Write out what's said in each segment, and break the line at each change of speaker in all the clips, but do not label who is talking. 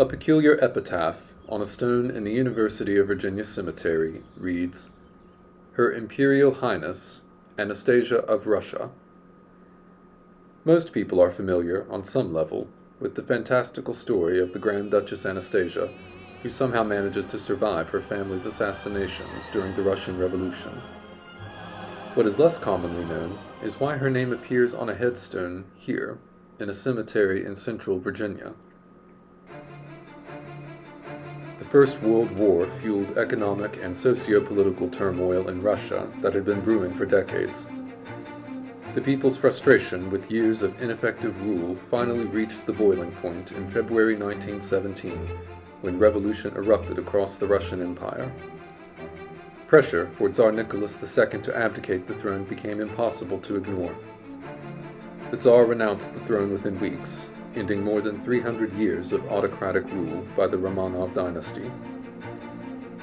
A peculiar epitaph on a stone in the University of Virginia Cemetery reads, Her Imperial Highness, Anastasia of Russia. Most people are familiar, on some level, with the fantastical story of the Grand Duchess Anastasia, who somehow manages to survive her family's assassination during the Russian Revolution. What is less commonly known is why her name appears on a headstone here, in a cemetery in central Virginia. The First World War fueled economic and socio-political turmoil in Russia that had been brewing for decades. The people's frustration with years of ineffective rule finally reached the boiling point in February 1917, when revolution erupted across the Russian Empire. Pressure for Tsar Nicholas II to abdicate the throne became impossible to ignore. The Tsar renounced the throne within weeks, ending more than 300 years of autocratic rule by the Romanov dynasty.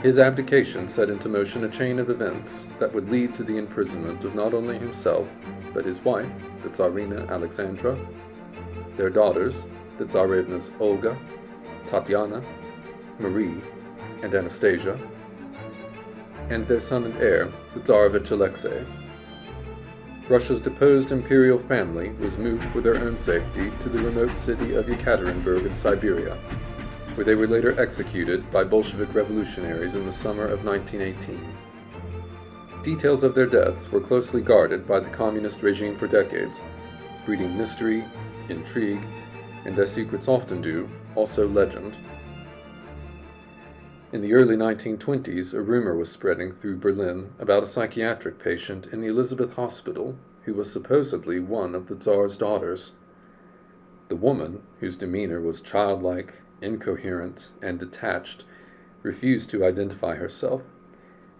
His abdication set into motion a chain of events that would lead to the imprisonment of not only himself, but his wife, the Tsarina Alexandra, their daughters, the Tsarevnas Olga, Tatiana, Marie, and Anastasia, and their son and heir, the Tsarevich Alexei. Russia's deposed Imperial Family was moved for their own safety to the remote city of Yekaterinburg in Siberia, where they were later executed by Bolshevik revolutionaries in the summer of 1918. Details of their deaths were closely guarded by the communist regime for decades, breeding mystery, intrigue, and as secrets often do, also legend. In the early 1920s, a rumor was spreading through Berlin about a psychiatric patient in the Elizabeth Hospital who was supposedly one of the Tsar's daughters. The woman, whose demeanor was childlike, incoherent, and detached, refused to identify herself,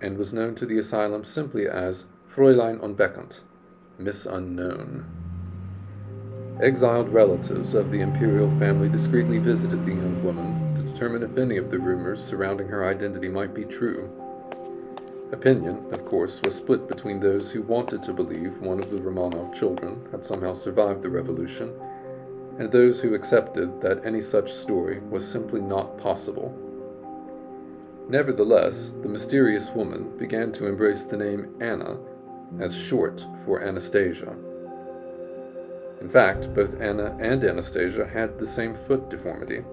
and was known to the asylum simply as Fräulein Unbekannt, Miss Unknown. Exiled relatives of the Imperial family discreetly visited the young woman to determine if any of the rumors surrounding her identity might be true. Opinion, of course, was split between those who wanted to believe one of the Romanov children had somehow survived the revolution, and those who accepted that any such story was simply not possible. Nevertheless, the mysterious woman began to embrace the name Anna as short for Anastasia. In fact, both Anna and Anastasia had the same foot deformity,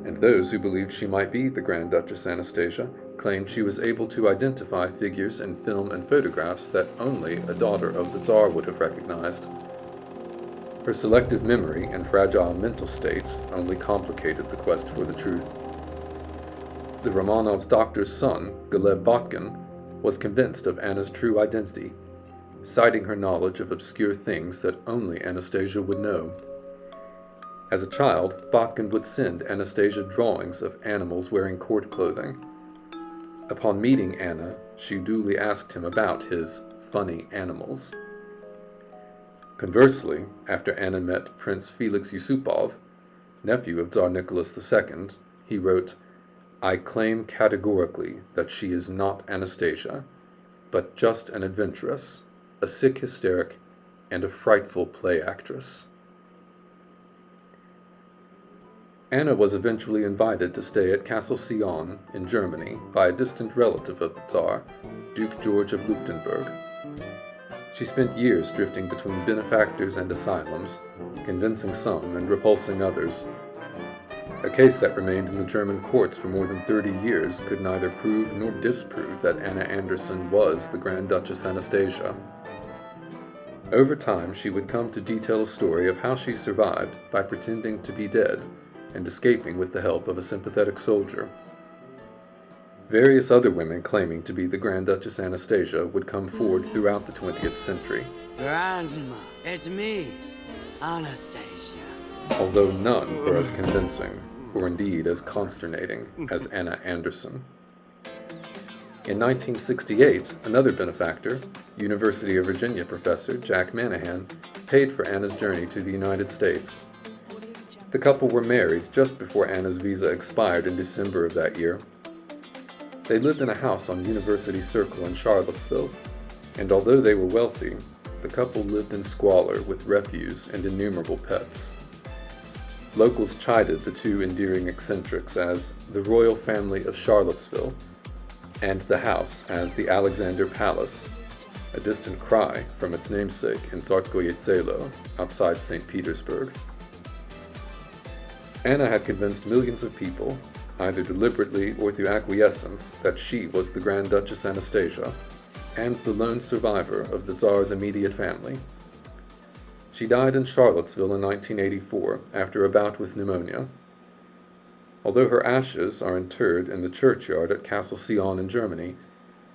and those who believed she might be the Grand Duchess Anastasia claimed she was able to identify figures in film and photographs that only a daughter of the Tsar would have recognized. Her selective memory and fragile mental state only complicated the quest for the truth. The Romanovs' doctor's son, Gleb Botkin, was convinced of Anna's true identity, citing her knowledge of obscure things that only Anastasia would know. As a child, Botkin would send Anastasia drawings of animals wearing court clothing. Upon meeting Anna, she duly asked him about his funny animals. Conversely, after Anna met Prince Felix Yusupov, nephew of Tsar Nicholas II, he wrote, "I claim categorically that she is not Anastasia, but just an adventuress, a sick hysteric, and a frightful play actress." Anna was eventually invited to stay at Castle Sion in Germany by a distant relative of the Tsar, Duke George of Leuchtenberg. She spent years drifting between benefactors and asylums, convincing some and repulsing others. A case that remained in the German courts for more than 30 years could neither prove nor disprove that Anna Anderson was the Grand Duchess Anastasia. Over time, she would come to detail a story of how she survived by pretending to be dead and escaping with the help of a sympathetic soldier. Various other women claiming to be the Grand Duchess Anastasia would come forward throughout the 20th century.
Grandma, it's me, Anastasia.
Although none were as convincing, or indeed as consternating, as Anna Anderson. In 1968, another benefactor, University of Virginia professor Jack Manahan, paid for Anna's journey to the United States. The couple were married just before Anna's visa expired in December of that year. They lived in a house on University Circle in Charlottesville, and although they were wealthy, the couple lived in squalor with refuse and innumerable pets. Locals chided the two endearing eccentrics as the Royal Family of Charlottesville, and the house as the Alexander Palace, a distant cry from its namesake in Tsarskoye Selo, outside St. Petersburg. Anna had convinced millions of people, either deliberately or through acquiescence, that she was the Grand Duchess Anastasia, and the lone survivor of the Tsar's immediate family. She died in Charlottesville in 1984 after a bout with pneumonia. Although her ashes are interred in the churchyard at Castle Sion in Germany,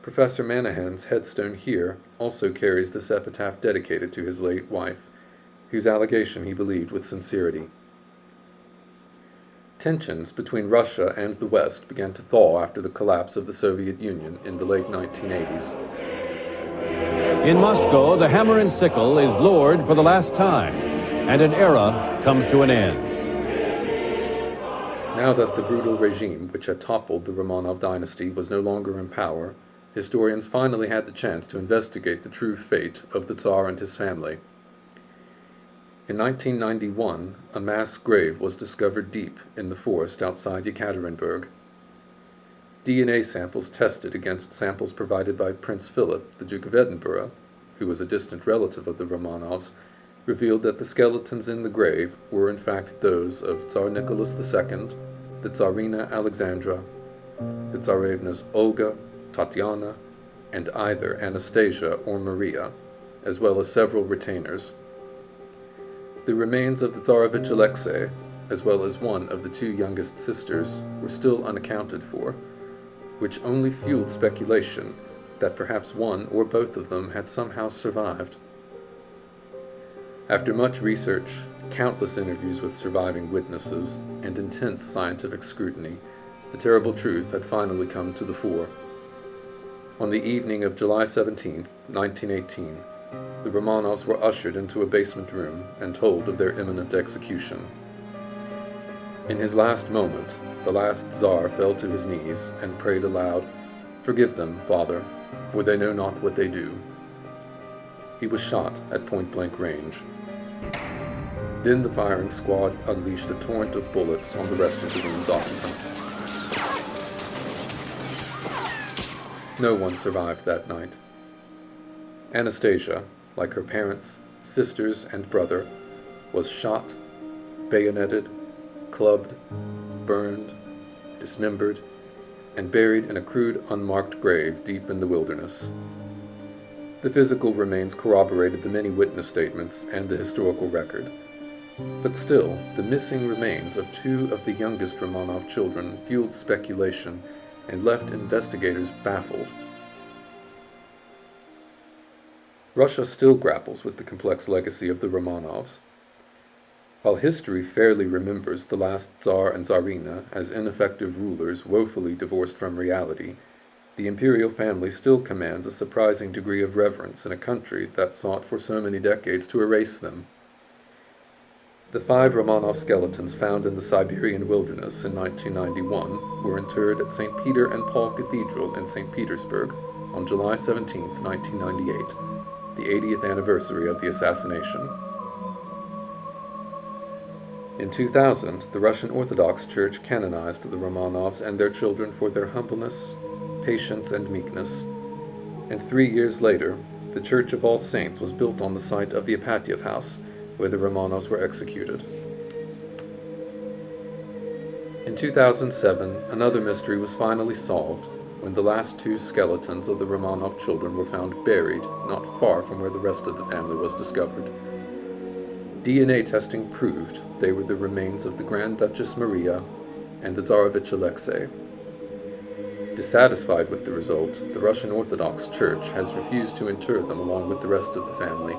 Professor Manahan's headstone here also carries this epitaph dedicated to his late wife, whose allegation he believed with sincerity. Tensions between Russia and the West began to thaw after the collapse of the Soviet Union in the late 1980s.
In Moscow, the hammer and sickle is lowered for the last time, and an era comes to an end.
Now that the brutal regime which had toppled the Romanov dynasty was no longer in power, historians finally had the chance to investigate the true fate of the Tsar and his family. In 1991, a mass grave was discovered deep in the forest outside Yekaterinburg. DNA samples tested against samples provided by Prince Philip, the Duke of Edinburgh, who was a distant relative of the Romanovs, revealed that the skeletons in the grave were in fact those of Tsar Nicholas II, the Tsarina Alexandra, the Tsarevnas Olga, Tatiana, and either Anastasia or Maria, as well as several retainers. The remains of the Tsarevich Alexei, as well as one of the two youngest sisters, were still unaccounted for, which only fueled speculation that perhaps one or both of them had somehow survived. After much research, countless interviews with surviving witnesses, and intense scientific scrutiny, the terrible truth had finally come to the fore. On the evening of July 17, 1918, the Romanovs were ushered into a basement room and told of their imminent execution. In his last moment, the last Tsar fell to his knees and prayed aloud, "Forgive them, Father, for they know not what they do." He was shot at point-blank range. Then the firing squad unleashed a torrent of bullets on the rest of the room's occupants. No one survived that night. Anastasia, like her parents, sisters, and brother, was shot, bayoneted, clubbed, burned, dismembered, and buried in a crude, unmarked grave deep in the wilderness. The physical remains corroborated the many witness statements and the historical record. But still, the missing remains of two of the youngest Romanov children fueled speculation and left investigators baffled. Russia still grapples with the complex legacy of the Romanovs. While history fairly remembers the last Tsar and Tsarina as ineffective rulers woefully divorced from reality, the Imperial Family still commands a surprising degree of reverence in a country that sought for so many decades to erase them. The 5 Romanov skeletons found in the Siberian wilderness in 1991 were interred at St. Peter and Paul Cathedral in St. Petersburg on July 17, 1998, the 80th anniversary of the assassination. In 2000, the Russian Orthodox Church canonized the Romanovs and their children for their humbleness, patience, and meekness, and 3 years later, the Church of All Saints was built on the site of the Ipatiev house, where the Romanovs were executed. In 2007, another mystery was finally solved when the last 2 skeletons of the Romanov children were found buried not far from where the rest of the family was discovered. DNA testing proved they were the remains of the Grand Duchess Maria and the Tsarevich Alexei. Dissatisfied with the result, the Russian Orthodox Church has refused to inter them along with the rest of the family,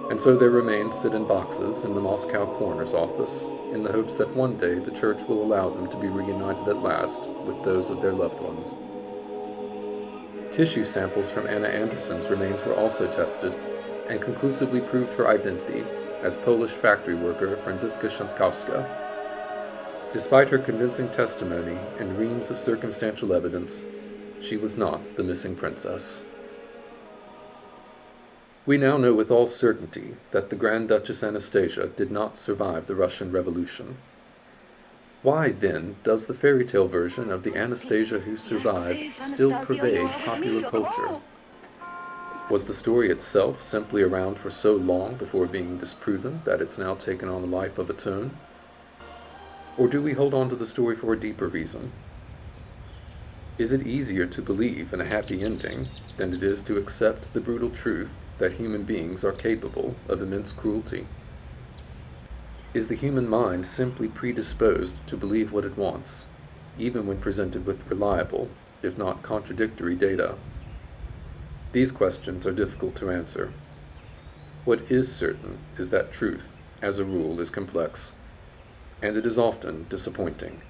and so their remains sit in boxes in the Moscow coroner's office in the hopes that one day the church will allow them to be reunited at last with those of their loved ones. Tissue samples from Anna Anderson's remains were also tested and conclusively proved her identity as Polish factory worker Franziska Shanskowska. Despite her convincing testimony and reams of circumstantial evidence, she was not the missing princess. We now know with all certainty that the Grand Duchess Anastasia did not survive the Russian Revolution. Why, then, does the fairy tale version of the Anastasia who survived still pervade popular culture? Was the story itself simply around for so long before being disproven that it's now taken on a life of its own? Or do we hold on to the story for a deeper reason? Is it easier to believe in a happy ending than it is to accept the brutal truth that human beings are capable of immense cruelty? Is the human mind simply predisposed to believe what it wants, even when presented with reliable, if not contradictory, data? These questions are difficult to answer. What is certain is that truth, as a rule, is complex, and it is often disappointing.